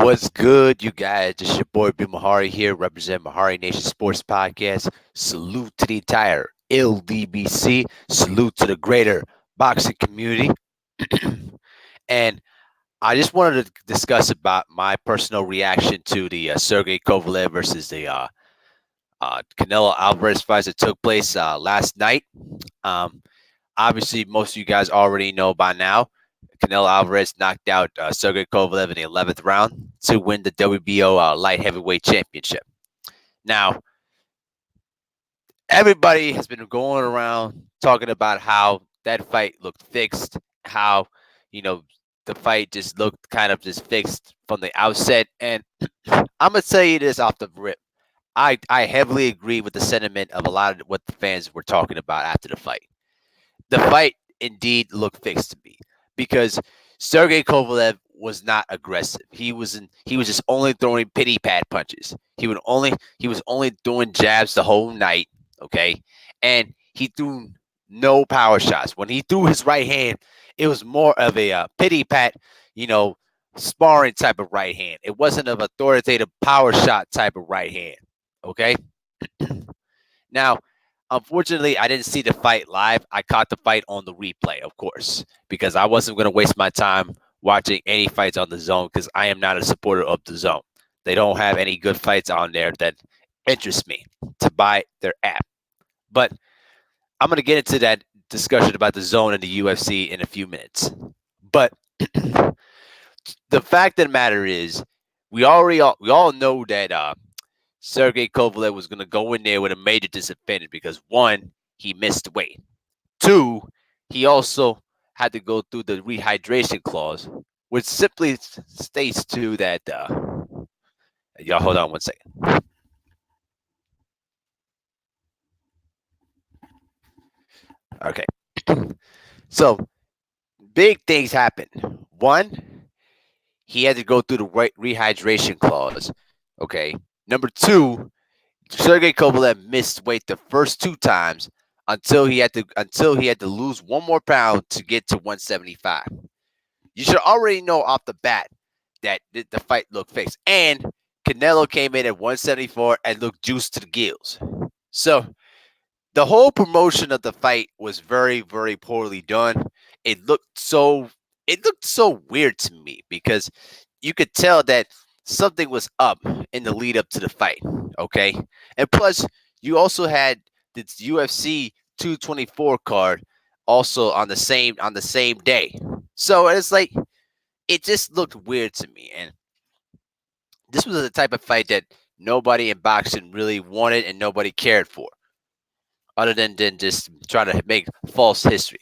What's good, you guys? It's your boy B Mahari here, represent Mahari Nation Sports Podcast. Salute to the entire LDBC. Salute to the greater boxing community. And I just wanted to discuss about my personal reaction to the Sergey Kovalev versus the Canelo Alvarez fights that took place last night. Um, Obviously, most of you guys already know by now. Canelo Alvarez knocked out Sergey Kovalev in the 11th round to win the WBO light heavyweight championship. Now, everybody has been going around talking about how that fight looked fixed, how, you know, the fight just looked kind of just fixed from the outset. And I'm going to tell you this off the rip. I heavily agree with the sentiment of a lot of what the fans were talking about after the fight. The fight indeed looked fixed to me because Sergey Kovalev was not aggressive. He was just only throwing pity pat punches. He was only throwing jabs the whole night, okay? And he threw no power shots. When he threw his right hand, it was more of a pity pat, you know, sparring type of right hand. It wasn't of authoritative power shot type of right hand, okay? Now, unfortunately, I didn't see the fight live. I caught the fight on the replay, of course, because I wasn't going to waste my time watching any fights on the DAZN because I am not a supporter of the DAZN. They don't have any good fights on there that interest me to buy their app. But I'm going to get into that discussion about the DAZN and the UFC in a few minutes. But the fact of the matter is, we all know that Sergey Kovalev was going to go in there with a major disadvantage because one, he missed weight. Two, he also had to go through the rehydration clause, which simply states to that. Y'all, hold on one second. Okay, so big things happened. One, he had to go through the rehydration clause. Okay. Number two, Sergey Kovalev missed weight the first two times until he had to lose one more pound to get to 175. You should already know off the bat that the fight looked fixed. And Canelo came in at 174 and looked juiced to the gills. So the whole promotion of the fight was very, very poorly done. It looked so weird to me because you could tell that something was up in the lead up to the fight. Okay. And plus, you also had this UFC 224 card also on the same day. So it's like it just looked weird to me. And this was the type of fight that nobody in boxing really wanted and nobody cared for, other than just trying to make false history.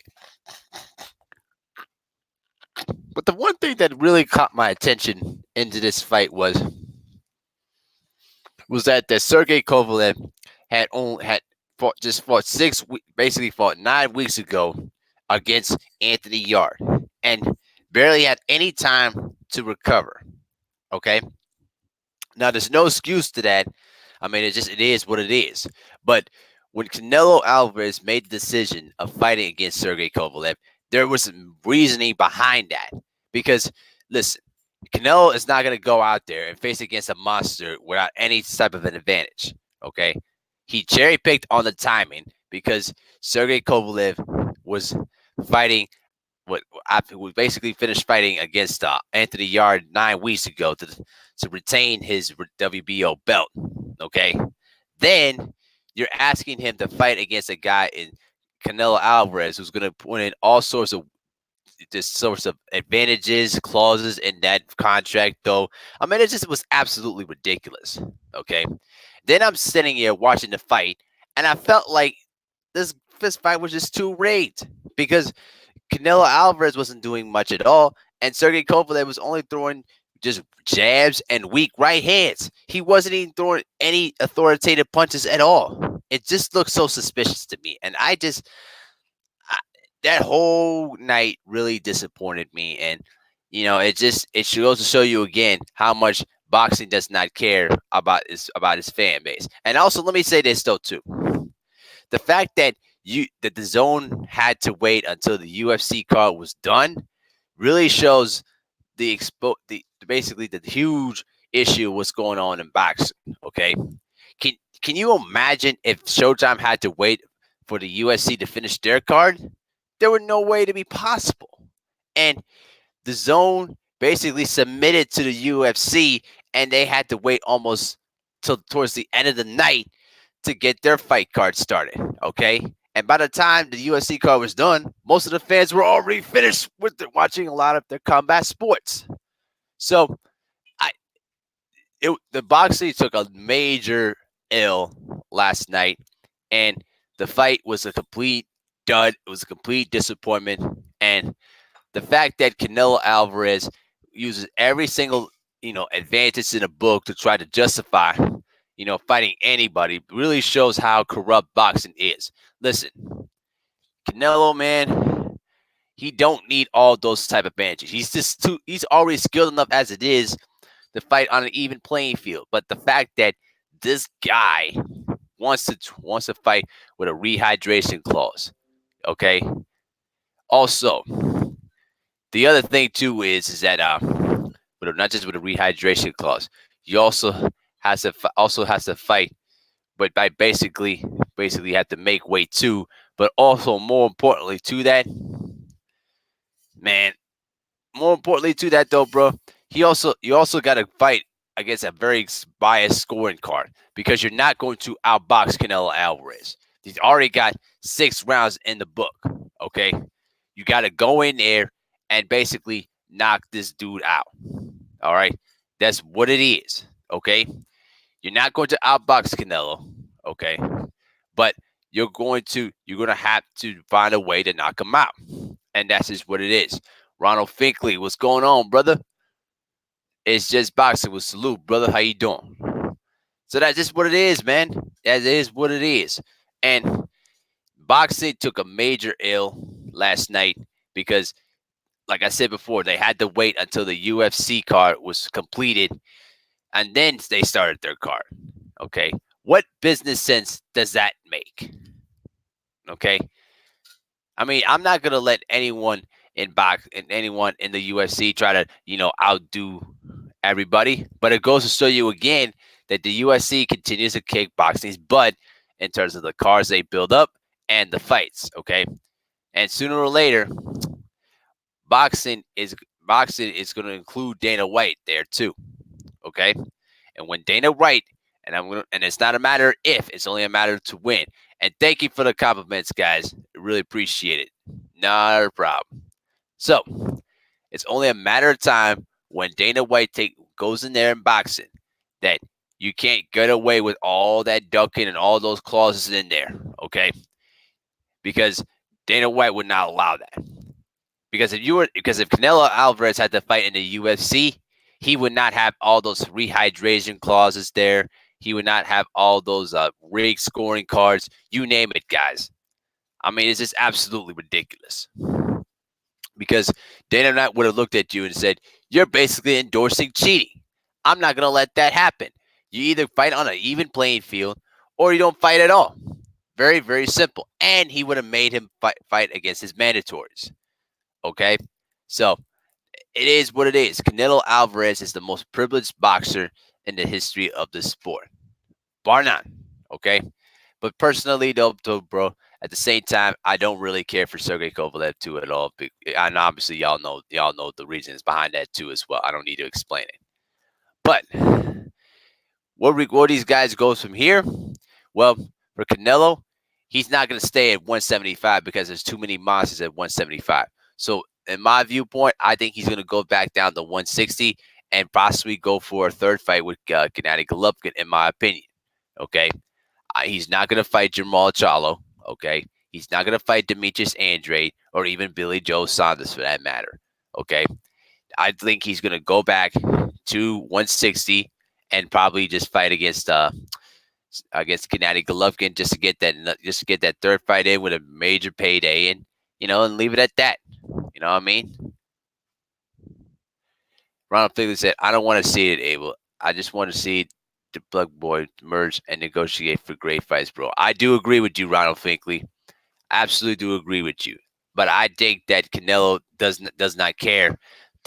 But the one thing that really caught my attention into this fight was that Sergey Kovalev had fought basically fought 9 weeks ago against Anthony Yard and barely had any time to recover. Okay. Now there's no excuse to that. I mean, it is what it is. But when Canelo Alvarez made the decision of fighting against Sergey Kovalev, there was some reasoning behind that. Because listen, Canelo is not going to go out there and face against a monster without any type of an advantage. Okay, he cherry picked on the timing because Sergey Kovalev was fighting. We basically finished fighting against Anthony Yard 9 weeks ago to retain his WBO belt. Okay, then you're asking him to fight against a guy in Canelo Alvarez who's going to put in all sorts of advantages, clauses in that contract, though. I mean, it just was absolutely ridiculous. Okay. Then I'm sitting here watching the fight, and I felt like this fight was just too rigged because Canelo Alvarez wasn't doing much at all, and Sergey Kovalev was only throwing just jabs and weak right hands. He wasn't even throwing any authoritative punches at all. It just looked so suspicious to me, and that whole night really disappointed me. And it goes to show you again how much boxing does not care about its fan base. And also, let me say this though too: the fact that the DAZN had to wait until the UFC card was done really shows the basically the huge issue what's going on in boxing. Okay, can can you imagine if Showtime had to wait for the USC to finish their card? There would no way to be possible. And the zone basically submitted to the UFC, and they had to wait almost till towards the end of the night to get their fight card started. Okay. And by the time the UFC card was done, most of the fans were already finished with watching a lot of their combat sports. So I the boxing took a major ill last night, and the fight was a complete dud. It was a complete disappointment, and the fact that Canelo Alvarez uses every single advantage in the book to try to justify fighting anybody really shows how corrupt boxing is. Listen, Canelo, man, he don't need all those type of advantages. He's already skilled enough as it is to fight on an even playing field. But the fact that this guy wants to fight with a rehydration clause, okay? Also, the other thing too is that but not just with a rehydration clause, you also has to fight, but by basically have to make weight too. But also more importantly to that, man, more importantly to that though, bro, you also got to fight against a very biased scoring card because you're not going to outbox Canelo Alvarez. He's already got 6 rounds in the book. Okay, you got to go in there and basically knock this dude out. All right, that's what it is. Okay, you're not going to outbox Canelo. Okay, but you're gonna have to find a way to knock him out, and that's just what it is. Ronald Finkley, what's going on, brother? It's just boxing with salute, brother. How you doing? So that's just what it is, man. That is what it is. And boxing took a major ill last night because, like I said before, they had to wait until the UFC card was completed and then they started their card. Okay. What business sense does that make? Okay. I mean, I'm not gonna let anyone in the UFC try to, outdo everybody. But it goes to show you again that the UFC continues to kick boxing's butt in terms of the cards they build up and the fights. Okay. And sooner or later, boxing is going to include Dana White there too. Okay. And when Dana White, and it's not a matter if, it's only a matter to win. And thank you for the compliments, guys. Really appreciate it. Not a problem. So it's only a matter of time when Dana White goes in there in boxing that you can't get away with all that ducking and all those clauses in there. Okay. Because Dana White would not allow that. Because if Canelo Alvarez had to fight in the UFC, he would not have all those rehydration clauses there. He would not have all those rig scoring cards. You name it, guys. I mean, it's just absolutely ridiculous. Because Dana White would have looked at you and said, "You're basically endorsing cheating. I'm not going to let that happen. You either fight on an even playing field or you don't fight at all." Very, very simple. And he would have made him fight against his mandatories. Okay? So it is what it is. Canelo Alvarez is the most privileged boxer in the history of the sport, bar none. Okay? But personally, though, bro, at the same time, I don't really care for Sergey Kovalev too at all. And obviously, y'all know the reasons behind that too as well. I don't need to explain it. But where these guys goes from here? Well, for Canelo, he's not going to stay at 175 because there's too many monsters at 175. So, in my viewpoint, I think he's going to go back down to 160 and possibly go for a third fight with Gennady Golovkin, in my opinion. Okay, he's not going to fight Jamal Charlo. Okay, he's not going to fight Demetrius Andrade or even Billy Joe Saunders for that matter. Okay, I think he's going to go back to 160 and probably just fight against Gennady Golovkin just to get that third fight in with a major payday and leave it at that. You know what I mean? Ronald Figley said, "I don't want to see it, Abel. I just want to see the Plug Boy merge and negotiate for great fights, bro." I do agree with you, Ronald Finkley. Absolutely do agree with you. But I think that Canelo does not care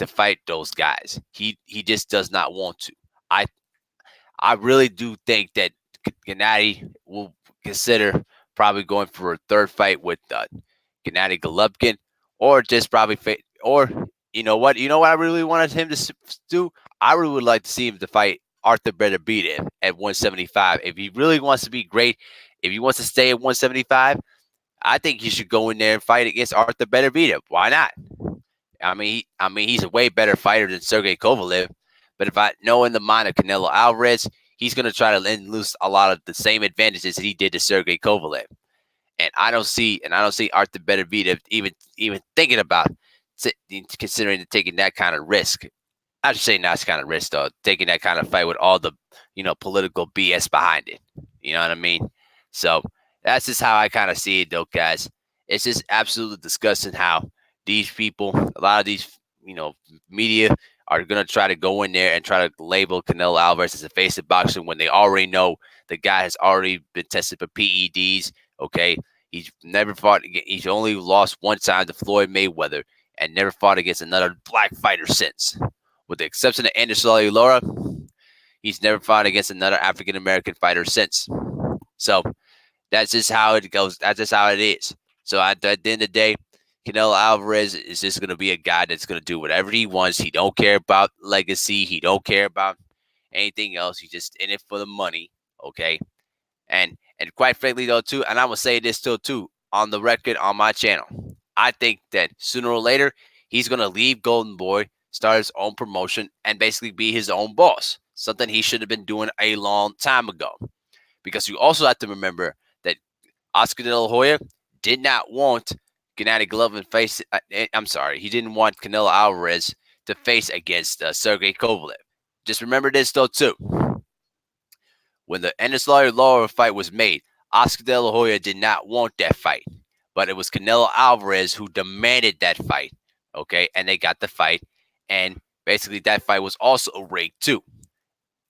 to fight those guys. He just does not want to. I I really do think that Gennady will consider probably going for a third fight with Gennady Golovkin, or just probably or you know what I really wanted him to do. I really would like to see him to fight Arthur Beterbiev at 175. If he really wants to be great, if he wants to stay at 175, I think he should go in there and fight against Arthur Beterbiev. Why not? I mean, he's a way better fighter than Sergey Kovalev. But if I know in the mind of Canelo Alvarez, he's going to try to lose a lot of the same advantages that he did to Sergey Kovalev. And I don't see Arthur Beterbiev even thinking about considering taking that kind of risk. I should say not that kind of risk though, taking that kind of fight with all the political BS behind it. You know what I mean? So that's just how I kind of see it, though, guys. It's just absolutely disgusting how these people, a lot of these, media are going to try to go in there and try to label Canelo Alvarez as a face of boxing when they already know the guy has already been tested for PEDs. Okay. He's never fought. He's only lost one time to Floyd Mayweather and never fought against another black fighter since. With the exception of Anderson Lara, he's never fought against another African American fighter since. So that's just how it goes. That's just how it is. So at the end of the day, Canelo Alvarez is just going to be a guy that's going to do whatever he wants. He don't care about legacy. He don't care about anything else. He's just in it for the money. Okay. And quite frankly, though, too, and I will say this still, too, on the record on my channel. I think that sooner or later, he's going to leave Golden Boy, start his own promotion, and basically be his own boss. Something he should have been doing a long time ago. Because you also have to remember that Oscar De La Hoya did not want Gennady Golovkin face. I'm sorry, he didn't want Canelo Alvarez to face against Sergey Kovalev. Just remember this though too. When the Anderson Lara fight was made, Oscar De La Hoya did not want that fight, but it was Canelo Alvarez who demanded that fight. Okay, and they got the fight, and basically that fight was also rigged too.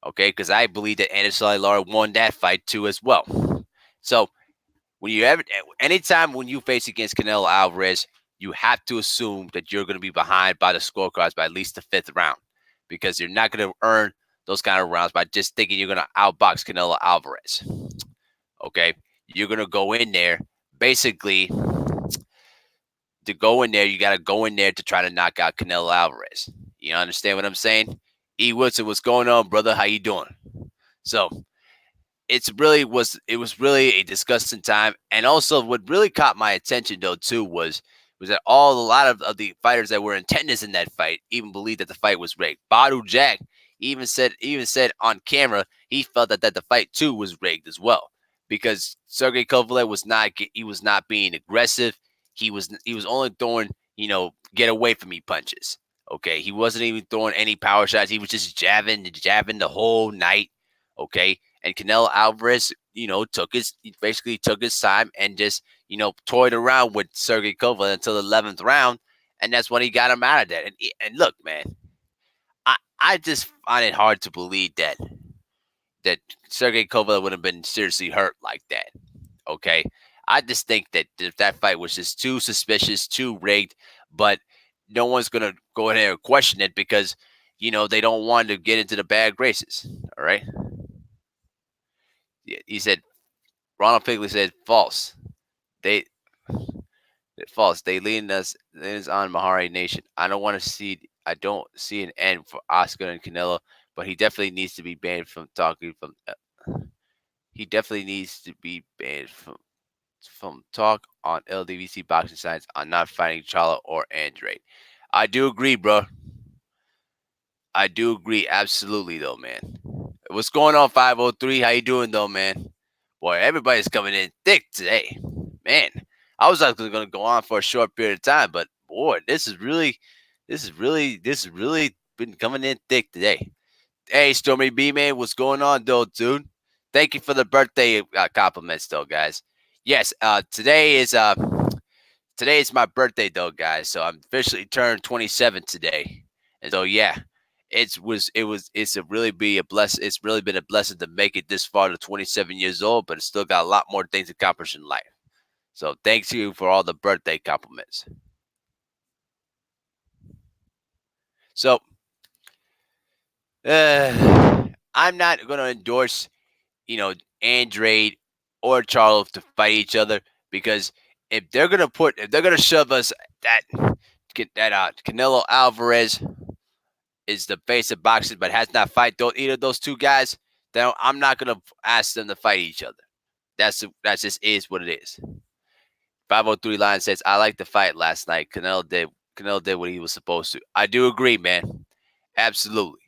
Okay, because I believe that Anderson Lara won that fight too as well. So when you anytime when you face against Canelo Alvarez, you have to assume that you're going to be behind by the scorecards by at least the fifth round, because you're not going to earn those kind of rounds by just thinking you're going to outbox Canelo Alvarez. Okay, you're going to go in there basically to go in there. You got to go in there to try to knock out Canelo Alvarez. You understand what I'm saying? E. Woodson, what's going on, brother? How you doing? So it was really a disgusting time. And also what really caught my attention though too was that a lot of the fighters that were in attendance in that fight even believed that the fight was rigged. Badu Jack even said on camera he felt that the fight too was rigged as well, because Sergey Kovalev was not being aggressive. He was only throwing get away from me punches. Okay, he wasn't even throwing any power shots. He was just jabbing the whole night. Okay, and Canelo Alvarez, basically took his time and just, toyed around with Sergey Kovalev until the 11th round, and that's when he got him out of that. And look, man, I just find it hard to believe that Sergey Kovalev would have been seriously hurt like that. Okay, I just think that that fight was just too suspicious, too rigged, but no one's gonna go ahead and question it because they don't want to get into the bad graces. All right. He said, Ronald Pigley said, false. They false. They leading us on Mahari Nation. I don't see an end for Oscar and Canelo, but he definitely needs to be banned from talking from. He definitely needs to be banned from talk on LDVC boxing sites on not fighting Charlo or Andrade. I do agree, bro. I do agree, absolutely, though, man. What's going on, 503? How you doing, though, man? Boy, everybody's coming in thick today. Man, I was actually going to go on for a short period of time, but boy, this is really been coming in thick today. Hey, Stormy B, man, what's going on, though, dude? Thank you for the birthday compliments, though, guys. Yes, today is my birthday, though, guys. So I'm officially turned 27 today, and so yeah, it's really been a blessing to make it this far to 27 years old, but it's still got a lot more things to accomplish in life. So thanks to you for all the birthday compliments. So I'm not going to endorse, Andrade or Charlo to fight each other because if they're gonna shove us that Canelo Alvarez is the face of boxing but has not fight either of those two guys, then I'm not gonna ask them to fight each other. That's just is what it is. 503 line says, I like the fight last night. Canelo did what he was supposed to. I do agree, man. Absolutely.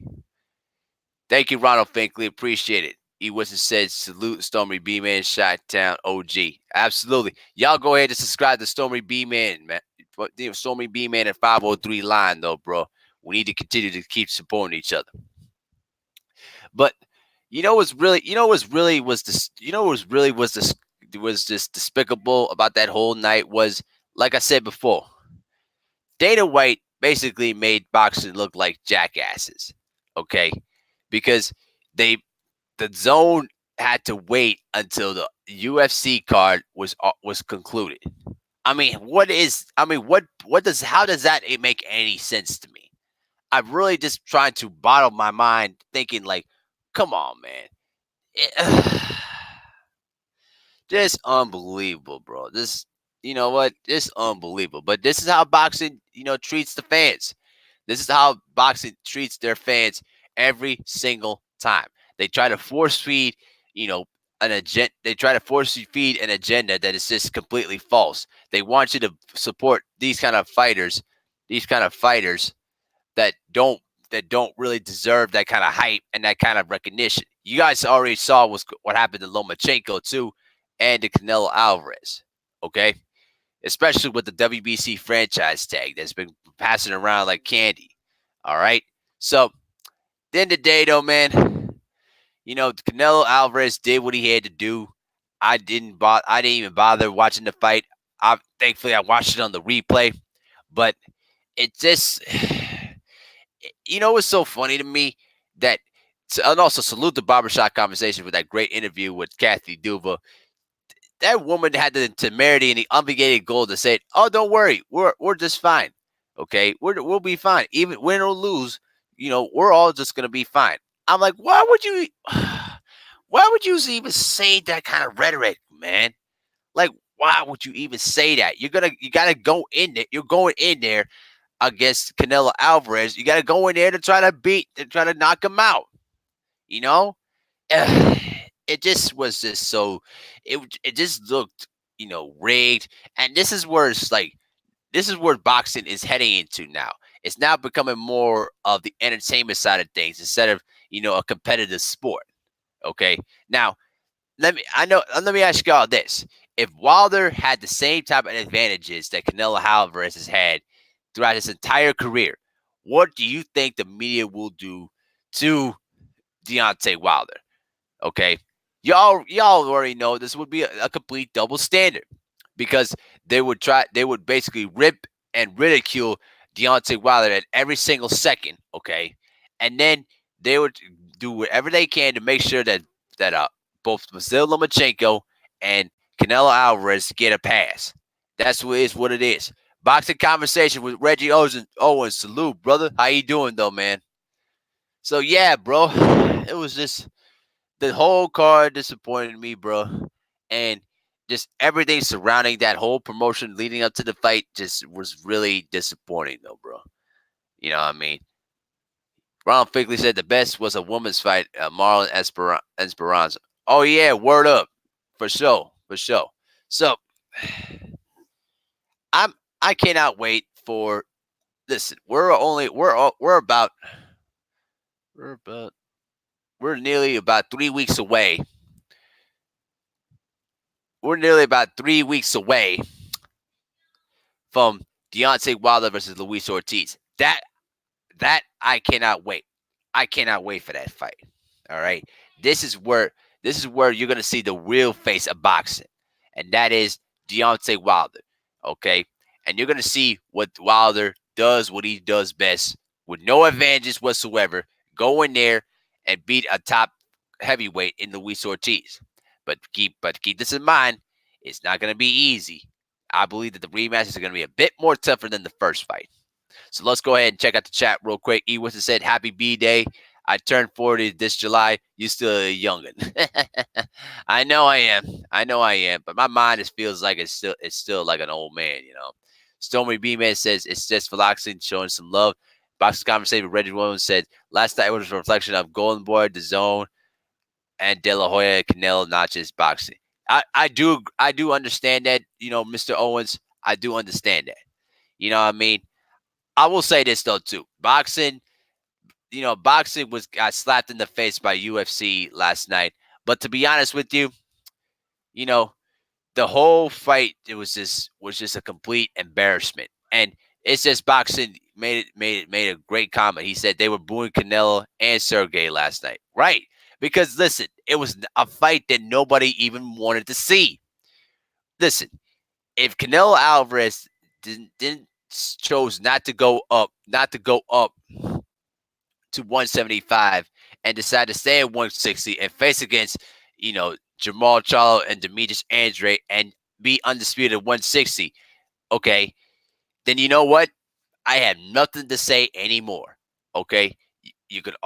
Thank you, Ronald Finkley. Appreciate it. E. Wilson said, salute Stormy B Man, Shot Town OG. Absolutely. Y'all go ahead and subscribe to Stormy B Man, man. Stormy B Man at 503 line, though, bro. We need to continue to keep supporting each other. But was just despicable about that whole night was, like I said before, Dana White basically made boxing look like jackasses. Okay, because they the zone had to wait until the UFC card was concluded. What does how does that make any sense to me? I'm really just trying to bottle my mind, thinking like, come on, man. Just unbelievable, bro. You know what? Just unbelievable. But this is how boxing, treats the fans. This is how boxing treats their fans every single time. They try to force feed, an agenda. They try to force feed an agenda that is just completely false. They want you to support these kind of fighters that don't really deserve that kind of hype and that kind of recognition. You guys already saw what happened to Lomachenko too, and to Canelo Alvarez. Okay, especially with the WBC franchise tag that's been passing around like candy. All right. So, at the end of the day, though, man, Canelo Alvarez did what he had to do. I didn't even bother watching the fight. Thankfully I watched it on the replay, but it just, what's so funny to me that, and also salute the barbershop conversation with that great interview with Kathy Duva. That woman had the temerity and the unmitigated goal to say, "Oh, don't worry, we're just fine. Okay, we'll be fine. Even win or lose, we're all just gonna be fine." I'm like, why would you? Why would you even say that kind of rhetoric, man? Like, why would you even say that? You gotta go in there. You're going in there against Canelo Alvarez. You gotta go in there to try to knock him out. You know, it just was just so it just looked rigged, and this is where boxing is heading into now. It's now becoming more of the entertainment side of things instead of a competitive sport. Okay, now let me ask y'all this: if Wilder had the same type of advantages that Canelo Alvarez has had throughout his entire career, what do you think the media will do to Deontay Wilder? Okay. Y'all already know this would be a complete double standard because they would basically rip and ridicule Deontay Wilder at every single second, okay? And then they would do whatever they can to make sure that both Vasil Lomachenko and Canelo Alvarez get a pass. What it is. Boxing conversation with Reggie Owens. Salute, brother. How you doing though, man? So yeah, bro. It was just the whole card disappointed me, bro. And just everything surrounding that whole promotion leading up to the fight just was really disappointing, though, bro. You know what I mean? Ronald Figley said the best was a woman's fight, Marlon Esperanza. Oh yeah, word up, for sure, for sure. So I cannot wait for. Listen, we're about we're nearly about 3 weeks away. We're nearly about 3 weeks away from Deontay Wilder versus Luis Ortiz. That I cannot wait. I cannot wait for that fight. All right. This is where you're gonna see the real face of boxing, and that is Deontay Wilder. Okay, and you're gonna see what Wilder does, what he does best, with no advantages whatsoever. Go in there and beat a top heavyweight in Luis Ortiz. But keep this in mind. It's not gonna be easy. I believe that the rematches are gonna be a bit more tougher than the first fight. So let's go ahead and check out the chat real quick. E Wilson said, "Happy B Day. I turned 40 this July. You still a youngin." I know I am. I know I am. But my mind just feels like it's still like an old man. Stormy B Man says it's just relaxing, showing some love. Boxing conversation with Reggie Williams said last night was a reflection of Golden Boy, DAZN, and De La Hoya, Canelo, not just boxing. I do understand that, Mr. Owens. I do understand that. You know what I mean? I will say this though too. Boxing was got slapped in the face by UFC last night. But to be honest with you, you know, the whole fight it was just a complete embarrassment. And it's just boxing made a great comment. He said they were booing Canelo and Sergey last night. Right. Because listen, it was a fight that nobody even wanted to see. Listen, if Canelo Alvarez didn't chose not to go up to 175 and decide to stay at 160 and face against, Jamal Charlo and Demetrius Andre and be undisputed at 160, okay, then you know what? I have nothing to say anymore. Okay, you could,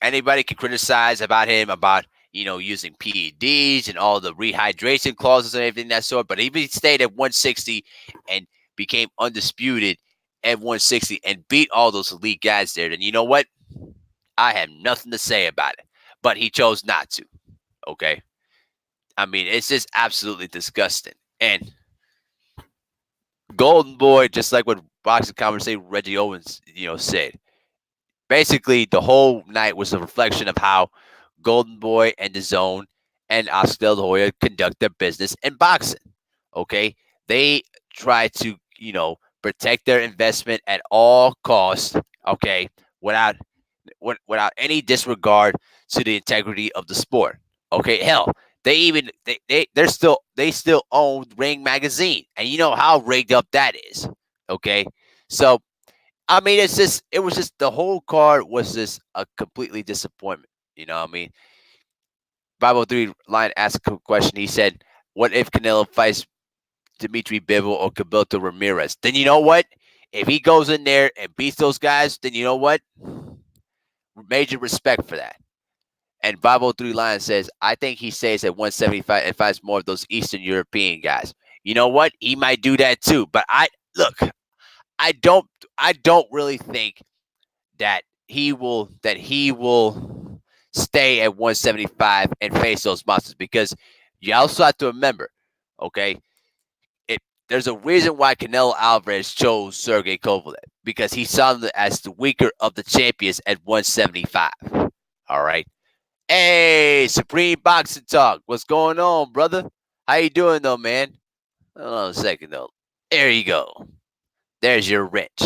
anybody can criticize about him about using PEDs and all the rehydration clauses and everything that sort. But if he stayed at 160 and became undisputed at 160 and beat all those elite guys there, then you know what? I have nothing to say about it. But he chose not to. Okay, I mean it's just absolutely disgusting. And Golden Boy, just like what boxing conversation Reggie Owens, said. Basically, the whole night was a reflection of how Golden Boy and DAZN and Oscar De La Hoya conduct their business in boxing. Okay, they try to protect their investment at all costs. Okay, without without any disregard to the integrity of the sport. Okay, hell, they still own Ring Magazine, and you know how rigged up that is. Okay, so I mean, it was just the whole card was just a completely disappointment. You know what I mean? Bible 3 line asked a question. He said, "What if Canelo fights Dimitri Bivol or Cabildo Ramirez?" Then you know what? If he goes in there and beats those guys, then you know what? Major respect for that. And Bible 3 line says, "I think he stays at 175 and fights more of those Eastern European guys." You know what? He might do that too. But look, I don't I don't really think that he will stay at 175 and face those monsters, because you also have to remember, okay, it there's a reason why Canelo Alvarez chose Sergey Kovalev, because he saw him as the weaker of the champions at 175. All right. Hey, Supreme Boxing Talk. What's going on, brother? How you doing though, man? Hold on a second though. There you go. There's your wrench.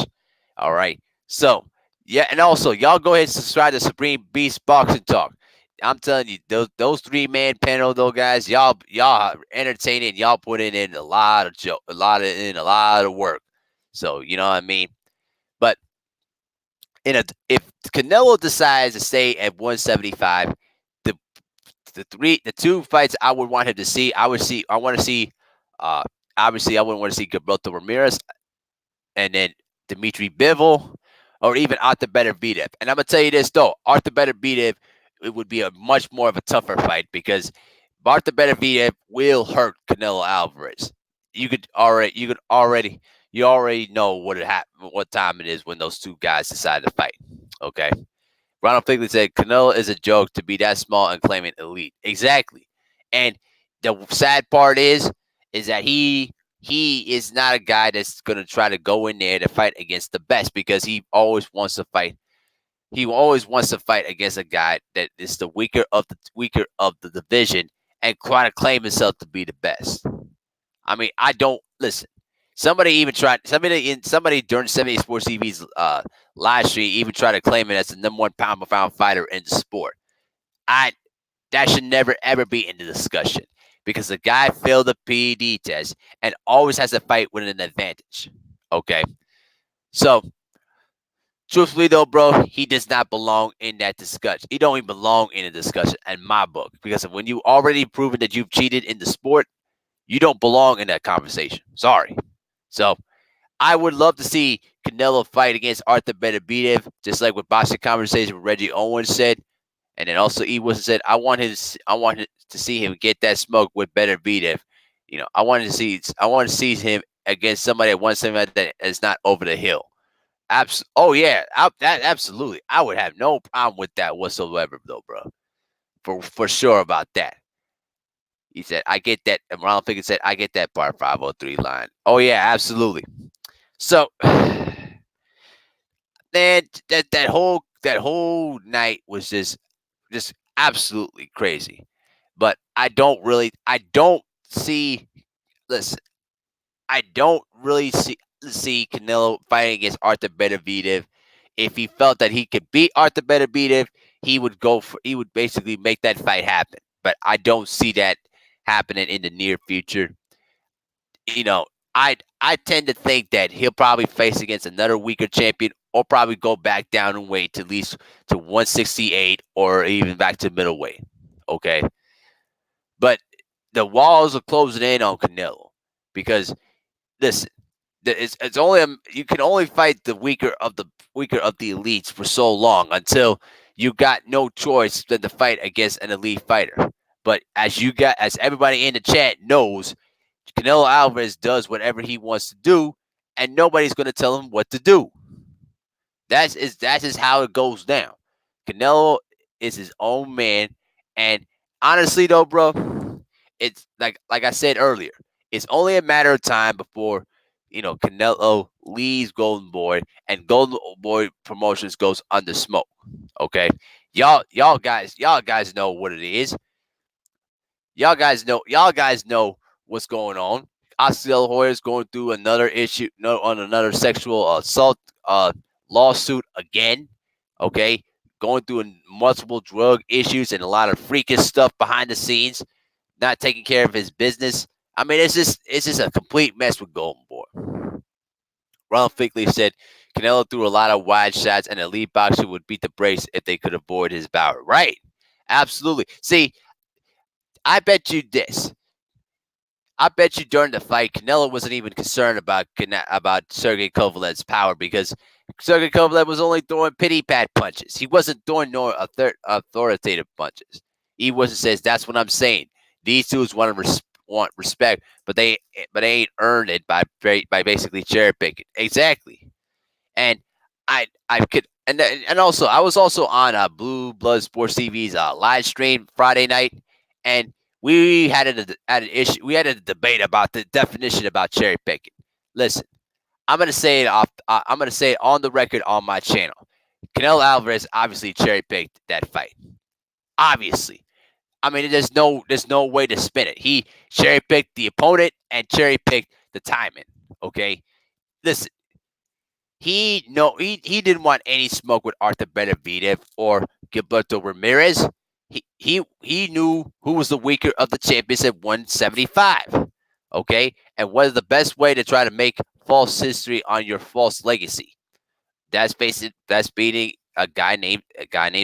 All right. So, yeah, and also y'all go ahead and subscribe to Supreme Beast Boxing Talk. I'm telling you, those 3-man panel though, guys, y'all entertaining. Y'all putting in a lot of a lot of work. So you know what I mean. But if Canelo decides to stay at 175, the the two fights I would want him to see, I want to see. Uh, Obviously, I wouldn't want to see Gilberto Ramirez and then Dmitry Bivol, or even Arthur Beterbiev. And I'm gonna tell you this though, Arthur Beterbiev, it would be a much more of a tougher fight, because Arthur Beterbiev will hurt Canelo Alvarez. You already know what time it is when those two guys decide to fight. Okay. Ronald Figley said Canelo is a joke to be that small and claiming elite. Exactly. And the sad part is that he is not a guy that's going to try to go in there to fight against the best, because he always wants to fight. He always wants to fight against a guy that is the weaker of the division and try to claim himself to be the best. I mean, I don't listen. Somebody during 70 Sports TV's live stream even tried to claim it as the number one pound for pound fighter in the sport. I That should never ever be in the discussion, because the guy failed the PED test and always has to fight with an advantage. Okay, so truthfully though, bro, he does not belong in that discussion. He don't even belong in a discussion in my book, because when you already proven that you've cheated in the sport, you don't belong in that conversation. Sorry. So I would love to see Canelo fight against Arthur Beterbiev, just like with boxing conversation with Reggie Owens said, and then also E. Wilson said, I want to see him get that smoke with Beterbiev. I want to see him against somebody that wants something that is not over the hill. Oh yeah, that absolutely. I would have no problem with that whatsoever, though, bro. For sure about that. He said, "I get that." And Ronald Pickett said, "I get that part 503 line." Oh yeah, absolutely. So, man, that whole night was just absolutely crazy. But I don't see. Listen, I don't really see Canelo fighting against Arthur Beterbiev. If he felt that he could beat Arthur Beterbiev, he would basically make that fight happen. But I don't see that happening in the near future. You know, I tend to think that he'll probably face against another weaker champion or probably go back down in weight to at least to 168 or even back to middleweight. Okay. But the walls are closing in on Canelo because listen, it's only you can only fight the weaker of the elites for so long until you got no choice than to fight against an elite fighter. But as everybody in the chat knows, Canelo Alvarez does whatever he wants to do, and nobody's going to tell him what to do. That's how it goes down. Canelo is his own man, and honestly, though, bro, it's like I said earlier, it's only a matter of time before Canelo leaves Golden Boy and Golden Boy Promotions goes under smoke. Okay, y'all guys know what it is. Y'all guys know what's going on. Oscar De La Hoya is going through another issue, no, on another sexual assault lawsuit again. Okay, going through multiple drug issues and a lot of freakish stuff behind the scenes, not taking care of his business. I mean, it's just a complete mess with Golden Boy. Ronald Fickley said Canelo threw a lot of wide shots, and an elite boxer would beat the brakes if they could avoid his power. Right? Absolutely. See, I bet you this. I bet you during the fight, Canelo wasn't even concerned about Sergey Kovalev's power because Sergey Kovalev was only throwing pity pat punches. He wasn't throwing no authoritative punches. He wasn't says that's what I'm saying. These dudes want respect, but they ain't earned it by basically cherry picking. Exactly. And I could and also I was also on Blue Blood Sports TV's live stream Friday night, and we had an issue. We had a debate about the definition about cherry picking. Listen, I'm gonna say it off. I'm gonna say it on the record on my channel. Canelo Alvarez obviously cherry picked that fight. Obviously, I mean there's no way to spin it. He cherry picked the opponent and cherry picked the timing. Okay, listen. He didn't want any smoke with Arthur Benavidez or Gilberto Ramirez. He knew who was the weaker of the champions at 175. Okay, and what is the best way to try to make false history on your false legacy? That's beating a guy named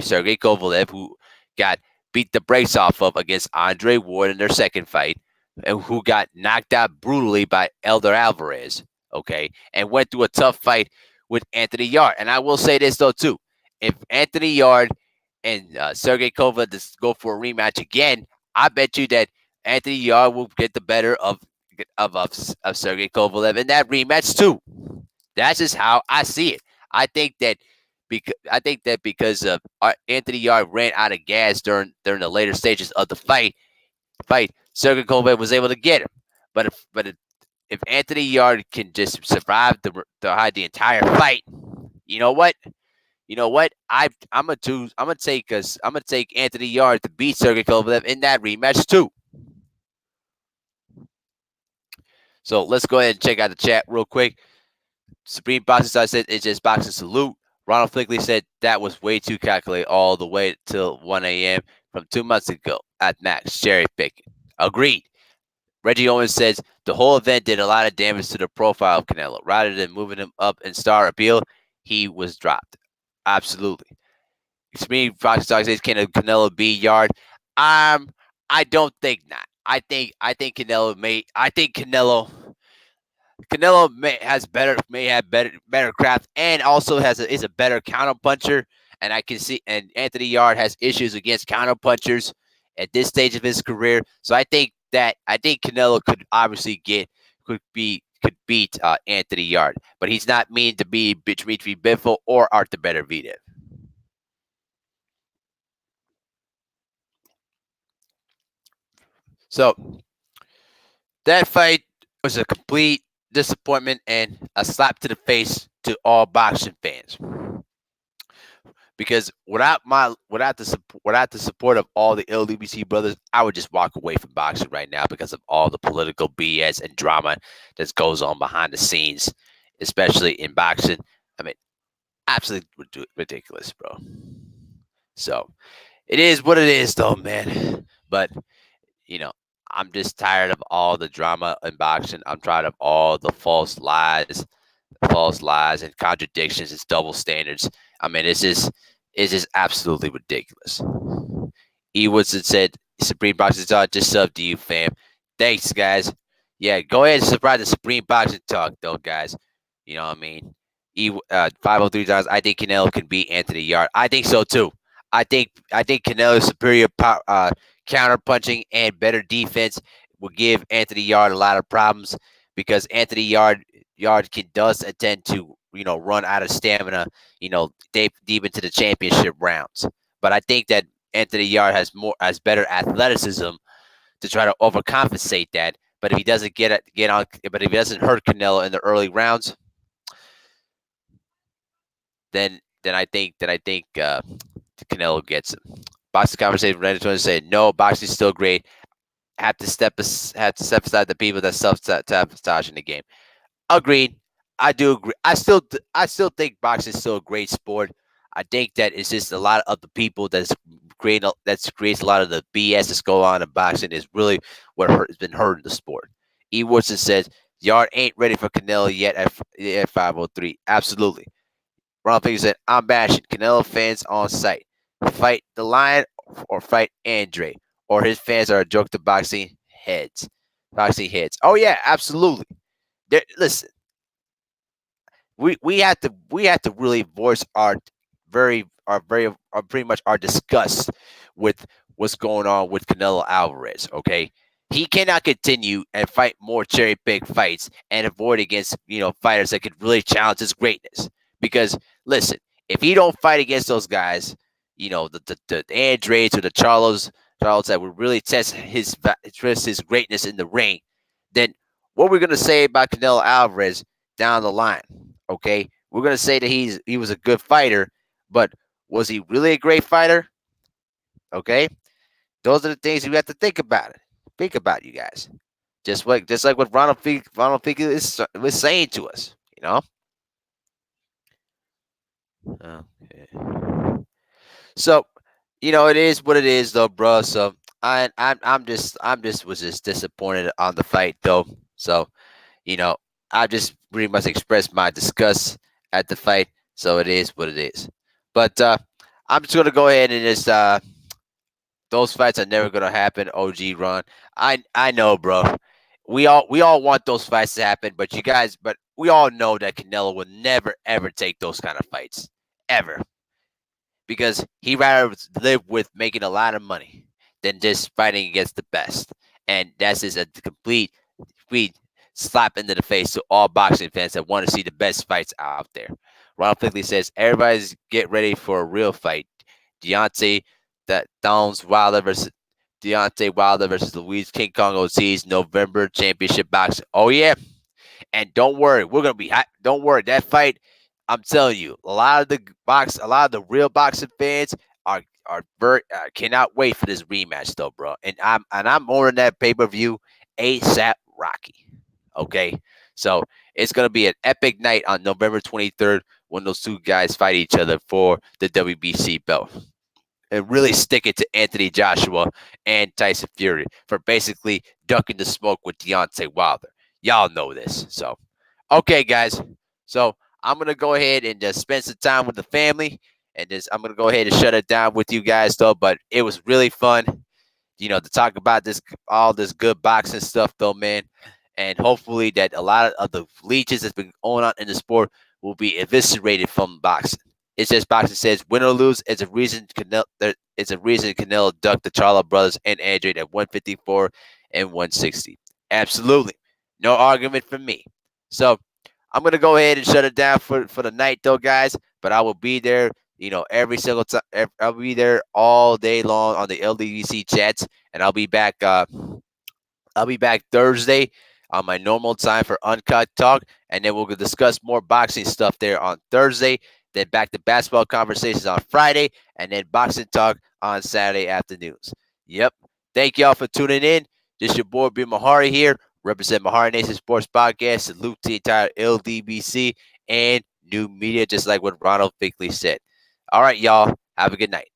Sergey Kovalev who got beat the brakes off of against Andre Ward in their second fight, and who got knocked out brutally by Elder Alvarez. Okay, and went through a tough fight with Anthony Yard. And I will say this though too: if Anthony Yard and Sergey Kovalev go for a rematch again, I bet you that Anthony Yard will get the better of Sergey Kovalev in that rematch too. That's just how I see it. I think that because Anthony Yard ran out of gas during the later stages of the fight, Sergey Kovalev was able to get him. If Anthony Yard can just survive the entire fight, you know what? You know what? I'm gonna take Anthony Yard to beat Sergey Kovalev in that rematch too. So let's go ahead and check out the chat real quick. Supreme Boxing Star said it's just boxing salute. Ronald Flickley said that was way too calculated all the way till 1 a.m. from 2 months ago at max. Cherry picking. Agreed. Reggie Owens says the whole event did a lot of damage to the profile of Canelo. Rather than moving him up in star appeal, he was dropped. Absolutely. Extreme Fox Dog says, can Canelo be Yard? I don't think not. I think Canelo Canelo may have better craft, and also is a better counter puncher. And I can see, and Anthony Yard has issues against counter punchers at this stage of his career. So I think Canelo could obviously could beat Anthony Yard, but he's not mean to be Dmitry Bivol or Artur Beterbiev. So that fight was a complete disappointment and a slap to the face to all boxing fans. Because without the support of all the LWC brothers, I would just walk away from boxing right now because of all the political BS and drama that goes on behind the scenes, especially in boxing. I mean, absolutely ridiculous, bro. So it is what it is, though, man. But you know, I'm just tired of all the drama in boxing. I'm tired of all the false lies and contradictions and double standards. I mean, it's just absolutely ridiculous. E Woodson said, Supreme Boxing Talk, just sub to you, fam. Thanks, guys. Yeah, go ahead and subscribe to Supreme Boxing Talk, though, guys. You know what I mean? 503 times. I think Canelo can beat Anthony Yard. I think so too. I think Canelo's superior counter punching and better defense will give Anthony Yard a lot of problems because Anthony Yard does intend to run out of stamina deep into the championship rounds. But I think that Anthony Yard has better athleticism to try to overcompensate that. But if he doesn't get on, but if he doesn't hurt Canelo in the early rounds, then I think Canelo gets him. Boxing conversation. Reddit said no. Boxing's still great. Have to step aside the people that self-sabotage in the game. Agreed. I do agree. I still think boxing is still a great sport. I think that it's just a lot of the people that creates a lot of the BS that's going on in boxing is really what has been hurting the sport. E. Woodson says Yard ain't ready for Canelo yet at 503. Absolutely. Ron Figure said I'm bashing Canelo fans on site. Fight the Lion or fight Andre, or his fans are a joke to boxing heads. Boxing heads. Oh yeah, absolutely. Listen, we have to really voice our pretty much our disgust with what's going on with Canelo Alvarez. Okay, he cannot continue and fight more cherry pick fights and avoid against fighters that could really challenge his greatness. Because listen, if he don't fight against those guys, the Andres or the Charles that would really test his greatness in the ring, then what we're gonna say about Canelo Alvarez down the line? Okay, we're gonna say that he was a good fighter, but was he really a great fighter? Okay, those are the things you have to think about it. Think about you guys. Just like what Ronald Figure was saying to us. Okay. So, it is what it is, though, bro. So I'm just was just disappointed on the fight, though. So, you know, I just pretty much expressed my disgust at the fight. So it is what it is. But I'm just gonna go ahead and just those fights are never gonna happen. OG run. I know, bro. We all want those fights to happen, but we all know that Canelo will never ever take those kind of fights ever because he rather live with making a lot of money than just fighting against the best, and that's just a complete slap into the face to all boxing fans that want to see the best fights out there. Ronald Fickley says everybody's get ready for a real fight. Deontay that Downs Wilder versus Deontay Wilder versus Luis King Kong Ortiz November championship boxing. Oh yeah, and don't worry, we're gonna be hot. Don't worry, that fight. I'm telling you, a lot of the real boxing fans are very cannot wait for this rematch though, bro. And I'm ordering that pay per view ASAP Rocky. Okay, so it's gonna be an epic night on November 23rd when those two guys fight each other for the WBC belt and really stick it to Anthony Joshua and Tyson Fury for basically ducking the smoke with Deontay Wilder. Y'all know this. So, okay, guys. So I'm gonna go ahead and just spend some time with the family, and just I'm gonna go ahead and shut it down with you guys, though. But it was really fun, to talk about all this good boxing stuff, though, man. and hopefully that a lot of the leeches that's been going on in the sport will be eviscerated from boxing. It's just boxing says win or lose. It's a reason Canelo ducked the Charlo brothers and Andrade at 154 and 160. Absolutely, no argument from me. So I'm gonna go ahead and shut it down for the night, though, guys. But I will be there, every single time. I'll be there all day long on the LDVC chats, and I'll be back Thursday on my normal time for Uncut Talk, and then we'll discuss more boxing stuff there on Thursday. Then back to basketball conversations on Friday, and then boxing talk on Saturday afternoons. Yep. Thank y'all for tuning in. This your boy B Mahari here, represent Mahari Nation Sports Podcast. Salute to the entire LDBC and new media, just like what Ronald Fickley said. All right, y'all. Have a good night.